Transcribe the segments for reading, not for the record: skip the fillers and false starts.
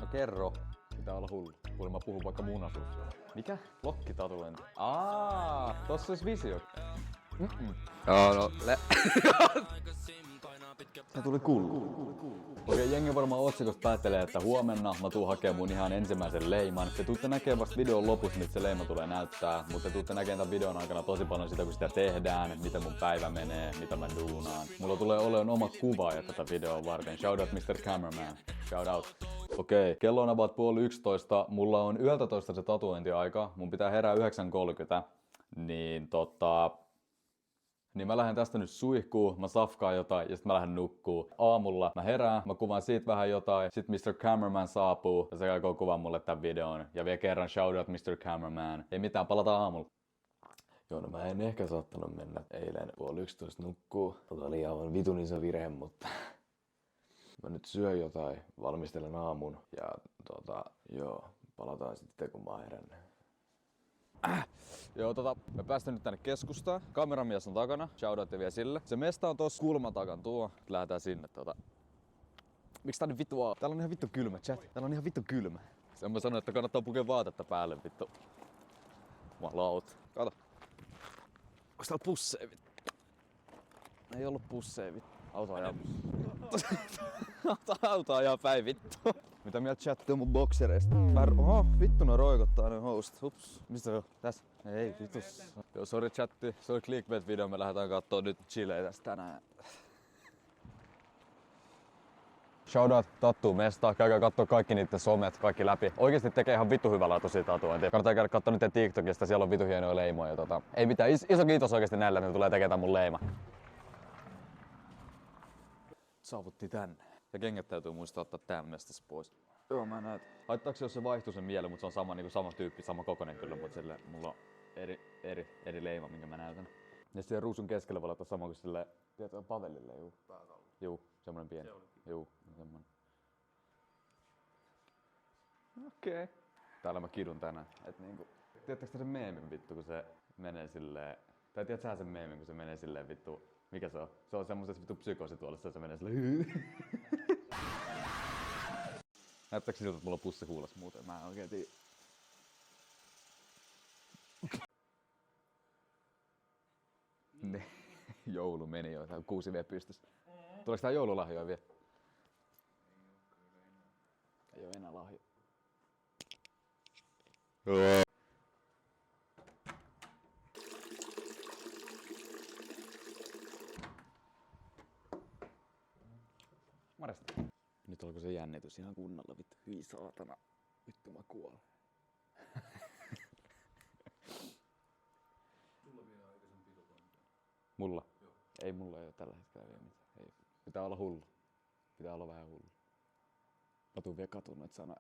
No kerro. Pitää olla hullu. Kuule mä puhun vaikka munasuusta. Mikä? Lokkitatuointi. Tossa olisi visio. Se tuli kulku. Okei, jengi varmaan otsikosta päättelee, että huomenna mä tuun hakemaan mun ihan ensimmäisen leiman. Te tuutte näkemään vasta videon lopussa, mitä se leima tulee näyttää. Mutta te tuutte näkemään tämän videon aikana tosi paljon sitä, kun sitä tehdään, miten mun päivä menee, mitä mä duunaan. Mulla tulee olemaan oma kuvaaja tätä videoa varten. Shout out Mr. Cameraman. Shout out. Okei, kello on about 10:30. Mulla on 11 se tatuointiaika. Mun pitää herää 9:30. Niin mä lähden tästä nyt suihkuun, mä safkaan jotain ja sit mä lähden nukkuu. Aamulla mä herään, mä kuvaan siitä vähän jotain, sit Mr. Cameraman saapuu ja se aikoo kuvaa mulle tän videon. Ja vielä kerran shout out Mr. Cameraman. Ei mitään, palataan aamulla. Joo, no mä en ehkä saattanut mennä eilen 10:30 nukkuu. Oli aivan vitun iso virhe, mutta mä nyt syön jotain, valmistelen aamun ja joo, palataan sitten kun mä oon herännyt. Me päästään nyt tänne keskustaan. Kameramies on takana. Shoutoutti vielä sille. Se mesta on tossa kulman takan tuo. Lähdetään sinne Miksi tää on vittu aa? Täällä on ihan vittu kylmä, chat. Täällä on ihan vittu kylmä. Sen mä sanoin, että kannattaa pukea vaatetta päälle, vittu. Jumalauta. Kato. Onks täällä pusseja, vittu? Ei ollut pusseja, vittu. Auto ajaa päin, vittu. Mitä mieltä chatti on mun boksereista? Oho, vittu ne roikottaa ne housut. Ups. Mistä se on? Tässä? Ei, vitus. Joo, sorry chatti. Se oli clickbait-video. Me lähdetään kattoo nyt chilei tästä tänään. Shoutout Tattoo Mesta. Käykää kattoo kaikki niitten somet, kaikki läpi. Oikeesti tekee ihan vittu hyvälaatuisia tatuointeja. Kannattaa käydä kattoo niitten TikTokista. Siellä on vittu hienoja leimoja. Ei mitään. Iso kiitos oikeesti näille, että ne tulee tekemään mun leima. Saavuttiin tänne. Ja kengät täytyy muistaa ottaa täällä mestassa pois. Joo, mä näen. Haittaako se, jos se vaihtuu sen mielen, mutta se on sama tyyppi, sama kokoinen kyllä, mutta sille mulla on eri leima, minkä mä näytän. Ja siellä ruusun keskellä voi laittaa sama kuin sille, tiedätkö, Pavelille, juu. Juu, semmonen pieni. Juu, semmonen. Okei. Täällä mä kidun tänään. Et niinku, tiedättekö te sen meemin vittu, kun se menee silleen, tai tiedät sä sen meemin, kun se menee silleen vittu, mikä se on? Se on semmosessa vittu psykoosituolessa, se menee silleen Näyttääkö siltä, että mulla on pussi huulas muuten? Mä en oikein tiedä. Joulu meni jo, tää on 6 vielä pystyssä. Tuleeko tää joululahjoja vielä? Ei oo enää lahjoja. Marjasta. Nyt alkoi se jännitys ihan kunnolla, vittu. Hyi saatana. Vittu mä kuolen. Sulla vielä aikaisempi pitotoiminta. Mulla? Joo. Ei mulla ei oo tällä hetkellä vielä mitään. Ei. Pitää olla hullu. Pitää olla vähän hullu. Mä tuun vielä katuun noita sanoja.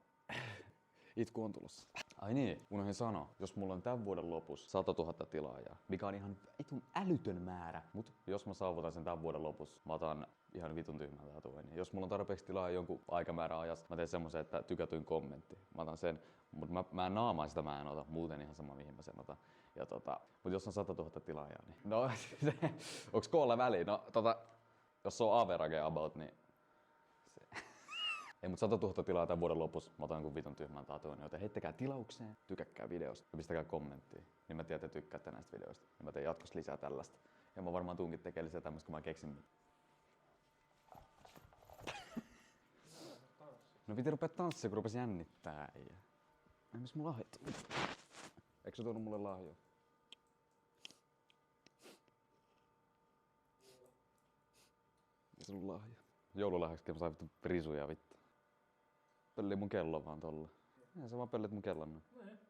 Itku on tulossa. Ai niin, unohdin sanoa. Jos mulla on tämän vuoden lopussa 100 000 tilaajaa, mikä on ihan vitun älytön määrä, mut jos mä saavutan sen tämän vuoden lopussa, mä otan ihan vitun tyhmän tatuoinnin. Jos mulla on tarpeeksi tilaa jonkun aikamäärän ajassa, mä teen semmoisen, että tykätyin kommentti. Mä otan sen, mutta mä en naamaa sitä, mä en ota. Muuten ihan sama, mihin mä sen otan. Ja mut jos on 100 000 tilaajaa, niin no onks koolla väliä? No jos se on average about, niin ei, mut 100 000 tilaa tämän vuoden lopussa. Mä otan jonkun vitun tyhmän tatuoinnin, joten heittäkää tilaukseen, tykäkkää videosta ja pistäkää kommenttia. Niin mä tiedän, että tykkäätte näistä videoista. Ja mä teen jatkossa lisää tällaista. Ja mä varmaan tuunkin tekee lisää tämmöistä, kun mä keksin. No piti rupea tanssia, kun rupes jännittää. Ei missä mun lahjat? Eikö se tuonut mulle lahjoja? Ja se on lahja. Joululahjaksi mä sain vittu risuja vittu. Pöllii mun kellon vaan tolla. Ei sä vaan pöllit mun kellon noin.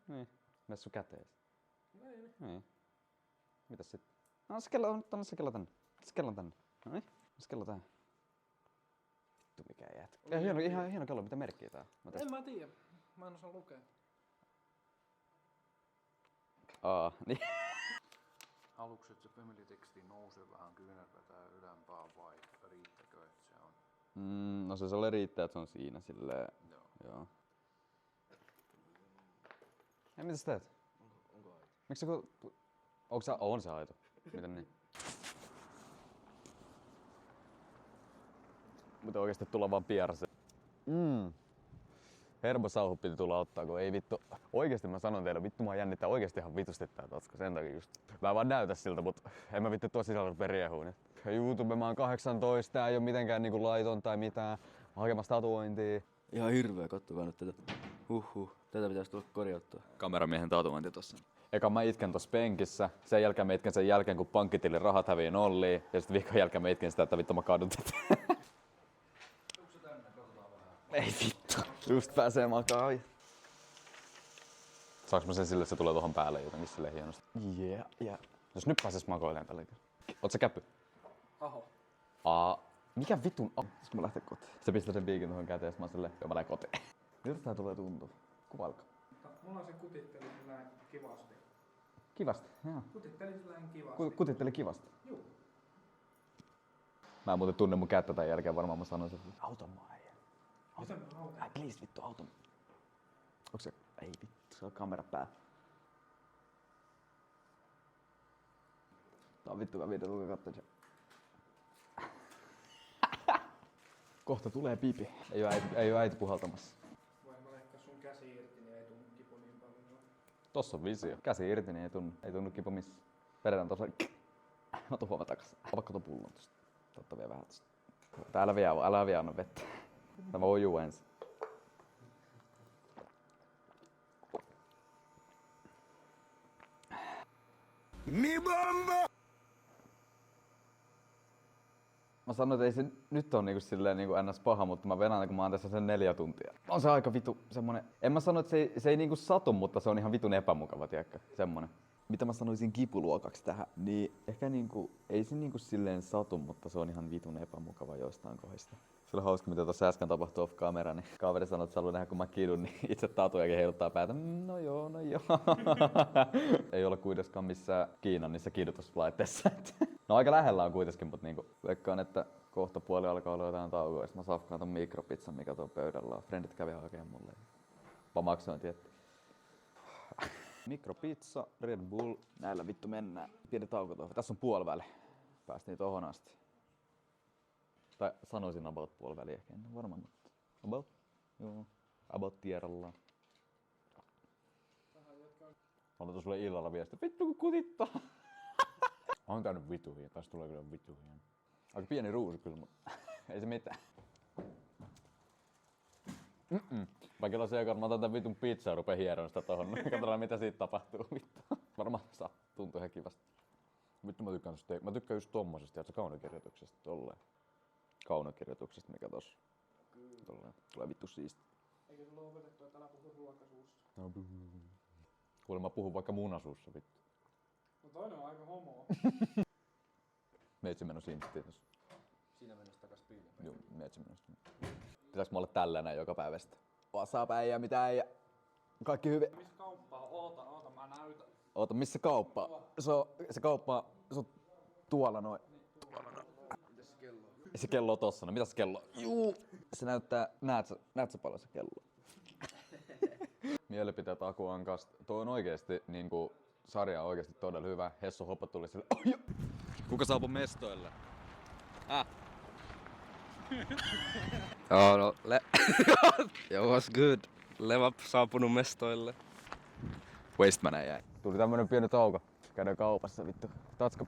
Niin. Mene sun kätees. Niin. Mitäs sit? No se kello on tänne, se kello tänne. Se kello on tänne. Noin. Se kello tähän. Vittu mikä jätkä. Ihan hieno kello, mitä merkkiä tää on? En mä tiedä. Mä en osaa lukea. Niin. Aluksi, että se familiteksti nousee vähän kyynärpäätään ylempää vai riittäkö, että se on? No se oli riittää, että se on siinä silleen. Joo. Ja mitä sä teet? Onko aito? Miksi se on se aito? Miten niin? Mutta oikeesti tulla vaan pierse. Herbosauhu piti tulla ottaa, kun ei vittu. Oikeesti mä sanon teille, vittu mua jännittää oikeesti ihan vitusti tää tatska. Sen takia just. Mä en vaan näytä siltä, mut en mä vittu tuo sisällä rupee riehuun. YouTube, mä oon 18, tää ei oo mitenkään niinku laiton tai mitään. Mä oon hakemassa tatuointia. Ihan hirveä, kattokaa nyt tätä. Tätä pitäisi tulla korjauttua. Kameramiehen tatuointi tossa. Eka mä itken tossa penkissä, sen jälkeen mä itken sen jälkeen kun pankkitilin rahat hävii nolliin. Ja sit viikon jälkeen mä itken sitä, että vittu mä kadun tätä. Ei vittu. Just pääsee makaan. Saanko mä sen sille, että se tulee tohon päälle jotenkin silleen hienosti? Yeah. Jos nyt pääsis makoilemaan tällä kertaa. Oot sä käppy? Mikä vitun Siis kun mä lähten kotiin. Se pistää sen piikin tuohon käteen ja mä oon silleen, joo mä lähden kotiin. Miltä tää tulee tuntua? Kuvailko? Mulla se kutitteli silleen kivasti. Kivasti, joo. Kutitteli silleen kivasti. Kutitteli kivasti. Juu. Mä en muuten tunne mun kättä tämän jälkeen, varmaan mä sanon sen. Auton mua äijä. Miten mä autan? Ai please vittu auton. Onks se? Ei vittu, se on kamera päällä. Tää on vittu video, tulkaa kattoo se. Kohta tulee pipi. Ei oo äiti puhaltamassa. Voin mä ehkä sun käsi irti, niin ei tunnu kipu niin paljon. Tossa on visio. Käsi irti, niin ei tunnu kipu missään. Vedetään tossa. Mä tuun huomaa takas. Avakko ton pullon tosta. Totta vielä vähän tosta. Älä vielä anna vettä. Tämä voi juu ensin. Mi bomba! Mä sanoin, että ei se nyt on niinku silleen niinku ns paha, mutta mä venään kun mä oon tässä sen 4 tuntia. On se aika vitu semmonen. En mä sano, että se ei niinku satu, mutta se on ihan vitun epämukava, tiedätkö? Semmonen. Mitä mä sanoisin kipuluokaksi tähän, niin ehkä niinku, ei se niinku silleen satu, mutta se on ihan vitun epämukava joistain kohdista. Se oli hauska, mitä tuossa äsken tapahtui off camera, niin kaveri sanoi, että sä haluat nähdä kun mä kidun, niin itse tatujakin heiluttaa päätä. No joo. Ei ole kuitenkaan missään Kiinan niissä kidutuslaitteissa. No aika lähellä on kuitenkin, mutta niinku, veikkaan, että kohta puoli alkaa olla jotain taukoa, ja sit mä safkaan ton mikropizzan, mikä tuon pöydällä on. Frendit kävi hakemaan mulle. Mä maksoin, tietty. Mikropizza, Red Bull, näillä vittu mennään. Pieni tauko tuohon. Tässä on puoliväli. Päästiin tohon asti. Tai sanoisin about puoliväli ehkä, en varmaan, mutta about? Joo, about tierrallaan. Mä laitan sulle illalla viesti, vittu kun kutittaa! On tää nyt vitu hieno, tästä tulee kyllä vitu hieno. Aika pieni ruusu kyllä, mutta ei se mitään. Mä kyllä se, mä otan tän vitun pizzaa ja rupeen hieroon sitä tohon. Katsotaan mitä siitä tapahtuu, vittu. Varmaan saa tuntuu ihan kivasti. Vittu mä tykkään tosta, mä tykkään just tommosesta, tiiätkö, kaunokirjoituksesta, tolleen. Kaunokirjoituksesta, mikä tossa. Tolleen. Tulee vittu siisti. Eikö sulla ole opetettu, että älä puhu ruokasuussa? Kuule mä puhun vaikka munasuussa, vittu. No toinen on aika homo. Meitsi meno sinstiin tossa. Siinä mennessä takas piiloon. Joo, meitsi meno sinstiin. Pitääks mä olla tällainen joka päivästä? WhatsApp äijä, mitä äijä? Kaikki hyvin. Missä kauppaa? Oota, mä näytän. Oota, missä kauppa? Se kauppa, se on tuolla noin. Mitäs se kello on? Se kello on tossa, no mitäs kello on? Juu! Se näyttää, näet sä paljon se kello? Mielipiteet Aku Ankasta. Tuo on oikeesti niinku, sarja on oikeesti todella hyvä. Hessu Hoppa tuli sille. Oh, jo. Kuka saapui mestoille? Joo, no, Yo, what's good? Levap saapunut mestoille. Wasteman jäi. Tuli tämmönen pieni tauko. Käydään kaupassa vittu.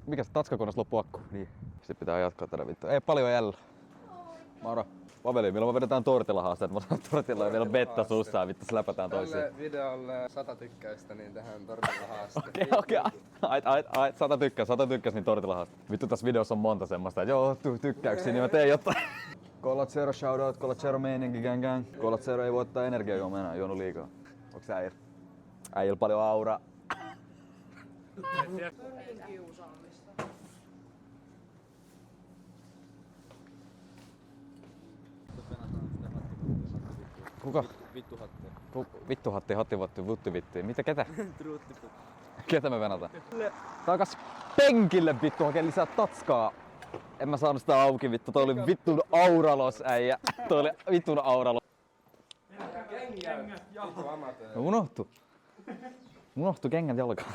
Mikäs tatskakonnas loppu akku? Niin. Sitten pitää jatkaa tätä vittu. Ei paljon jäljellä. Moro. Paveli, milloin me vedetään tortilahaasteet? Mä otan tortilla ja vielä vettä suussaan, vittu släpätään toisiin. Tälle videolle 100 tykkäystä, niin tähän tortilla haaste. Okei. Ait, 100 tykkäs, niin tortilahaaste. Vittu tässä videossa on monta semmoista, että joo, tykkäyksiä, niin mä teen jotain. Cola Zero shoutout, Cola Zero meininki gang. Cola Zero ei voi ottaa energiajuomaa enää, juonut liikaa. Onks äijä? Äijällä paljon auraa. Kuka? Vittuhatti, hattivotti, vuttivitti. Mitä ketä? Ketä me venataan? Takas penkille vittu, hakee lisää tatskaa. En mä saanut sitä auki vittu, toi oli vittun auralos äijä. Toi oli vittun auralos. No unohtu kengät jalkaan.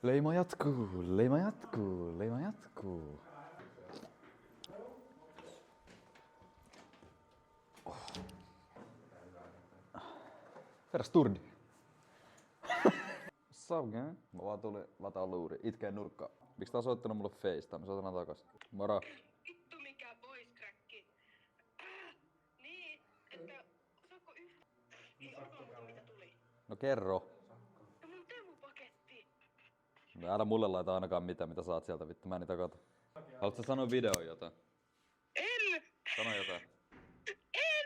Leima jatkuu. Herra Sturdi. Sauke? Mä vaan tulin vataan luuri. Itkee nurkkaa. Miksi tää on soittanut mulle FaceTime? Soitetaan takas. Moro. Vittu mikä voice cracki. Niin, että osaatko yhtä? Ei arvaa mitä tuli. No kerro. No mun Temu-paketti. No älä mulle laita ainakaan mitään, mitä saat sieltä vittu. Mä en niitä kato. Haluatko sanoa videoon jotain? En! Sano jotain. En!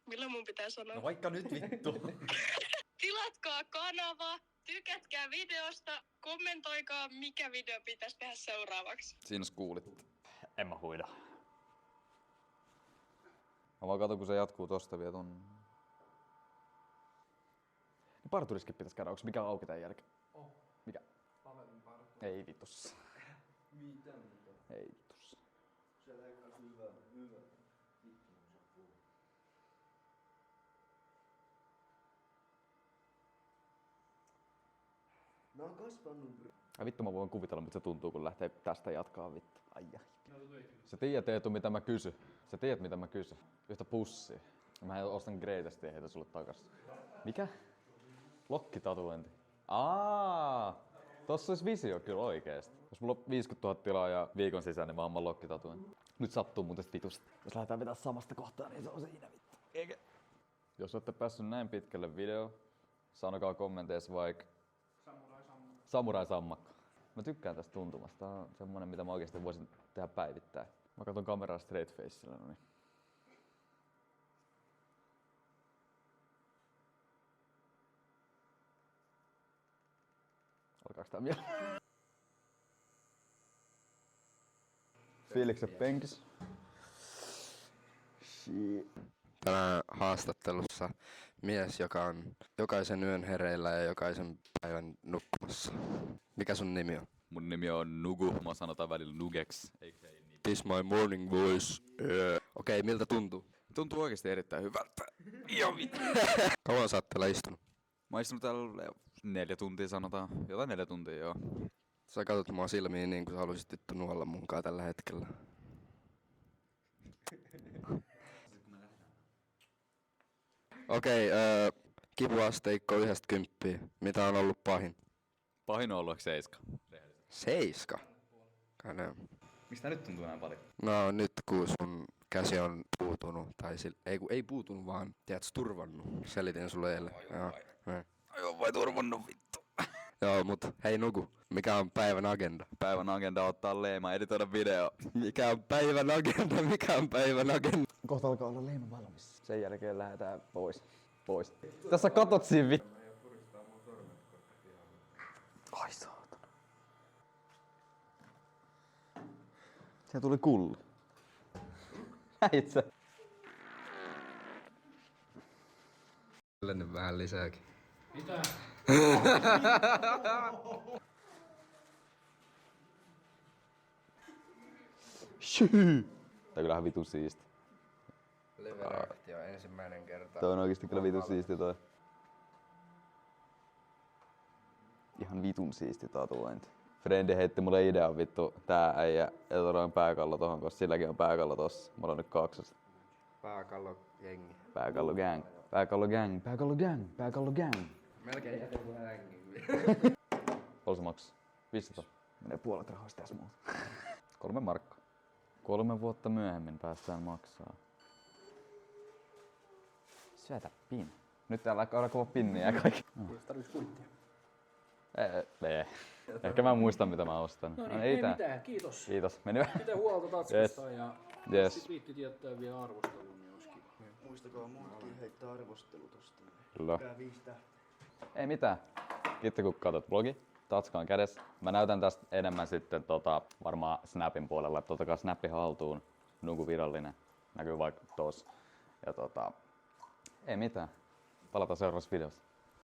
Milloin mun pitää sanoa? No vaikka nyt vittu. Tilatkaa kanava, tykätkää videosta, kommentoikaa mikä video pitäisi tehdä seuraavaksi. Siinä kuulit. En mä huida. Mä vaan katon, kun se jatkuu tosta vielä ton. Niin parturiskin pitäis käydä. Onks mikä auki tän jälkeen? Mikä? Pavelin partu. Ei vitussa. Ei vitussa. Mä oon kasvanut bro. Ai vittu mä voin kuvitella, mutta se tuntuu kun lähtee tästä jatkaa vittu. Ai ai. Sä tiedät Eetu mitä mä kysyn. Sä tiedät mitä mä kysyn. Yhtä pussia. Mä ostan Greatestia ja heitä sulle takas. Mikä? Lokkitatuointi. Tossa olisi visio kyllä oikeesti. Jos mulla on 50 000 tilaa ja viikon sisään, niin mä oon lokkitatuointi. Nyt sattuu muuten vitusti. Jos lähdetään vetää samasta kohtaa, niin se on siinä vittu. Eikä. Jos olette päässyt näin pitkälle video, sanokaa kommenteissa vaikka Samurai Sammakko. Mä tykkään tästä tuntumasta. Tää on semmonen, mitä mä oikeesti voisin tehdä päivittäin. Mä katon kameraa straight facella, no niin. Alkaaks tää vielä? Fiilikset penkis. Tänään haastattelussa mies, joka on jokaisen yön hereillä ja jokaisen päivän nukkumassa. Mikä sun nimi on? Mun nimi on Nugu, mä sanotaan välillä Nugex. This my morning voice. Okei, miltä tuntuu? Tuntuu oikeesti erittäin hyvältä. Kauan sä oot täällä istunut? Mä oon istunut täällä 4 tuntia sanotaan. Jotain 4 tuntia joo. Sä katsot mua silmiin niin kuin sä haluisit vittu nuolla munkaan tällä hetkellä. Okei, kipuasteikko 1–10. Mitä on ollut pahin? Pahin on ollut 7. 7. Kane. Miksi tää nyt tuntuu näin paljon? No nyt kun sun käsi on puutunut, tai ei puutunut vaan, tiedätkö, turvannut. Selitin sulle eilen. Joo, vai turvannut vittu. Joo, mut hei Nuku, mikä on päivän agenda? Päivän agenda ottaa leima, editoida video. Mikä on päivän agenda? Mikä on päivän agenda? Kohta alkaa olla leima valmis. Sen jälkeen lähdetään pois. Tässä katot siinä vittu. Ai saatana. Siellä tuli kulli. Näit sä? Lennyt vähän lisääkin. Mitä? Tää on kyllähän vitun siisti. Leverakti on ensimmäinen kerta. Toi on oikeesti kyllä vitun siisti toi. Ihan vitun siisti tatuointi. Frendi heitti mulle idean vittu tää äijä ja todellakin pääkallo tohon, koska silläkin on pääkallo tossa. Mulla on nyt 2. Pääkallo jengi. Pääkallo gang. Pääkallo gang. Pääkallo gang. Pääkallo gang. Melkein jätä kuin hängi. Paljon se maksaa? 500. Menee puolet rahoista tässä muuta. 3 markkaa. 3 vuotta myöhemmin päästään maksaa. Syötä pin. Nyt täällä alkaa kova pinniä ja kaikki. Tarviks kuittia? Ei. Ehkä mä muistan mitä mä ostan. No niin, ei mitään, kiitos. Kiitos. Meni vähän. Pitä huolta taskusta ja Yes. sit viitti jättää vielä arvostelun, niin olisi kiva. Muistakaa muutkin heittää arvostelu tosta. Kyllä. Tää 5 tähteä. Ei mitään. Kiitos kun katsot vlogi. Tatska on kädessä. Mä näytän tästä enemmän sitten varmaan Snapin puolella. Että ottakaa Snappi haltuun. Nuku virallinen. Näkyy vaikka tossa. Ja ei mitään. Palataan seuraavassa videossa.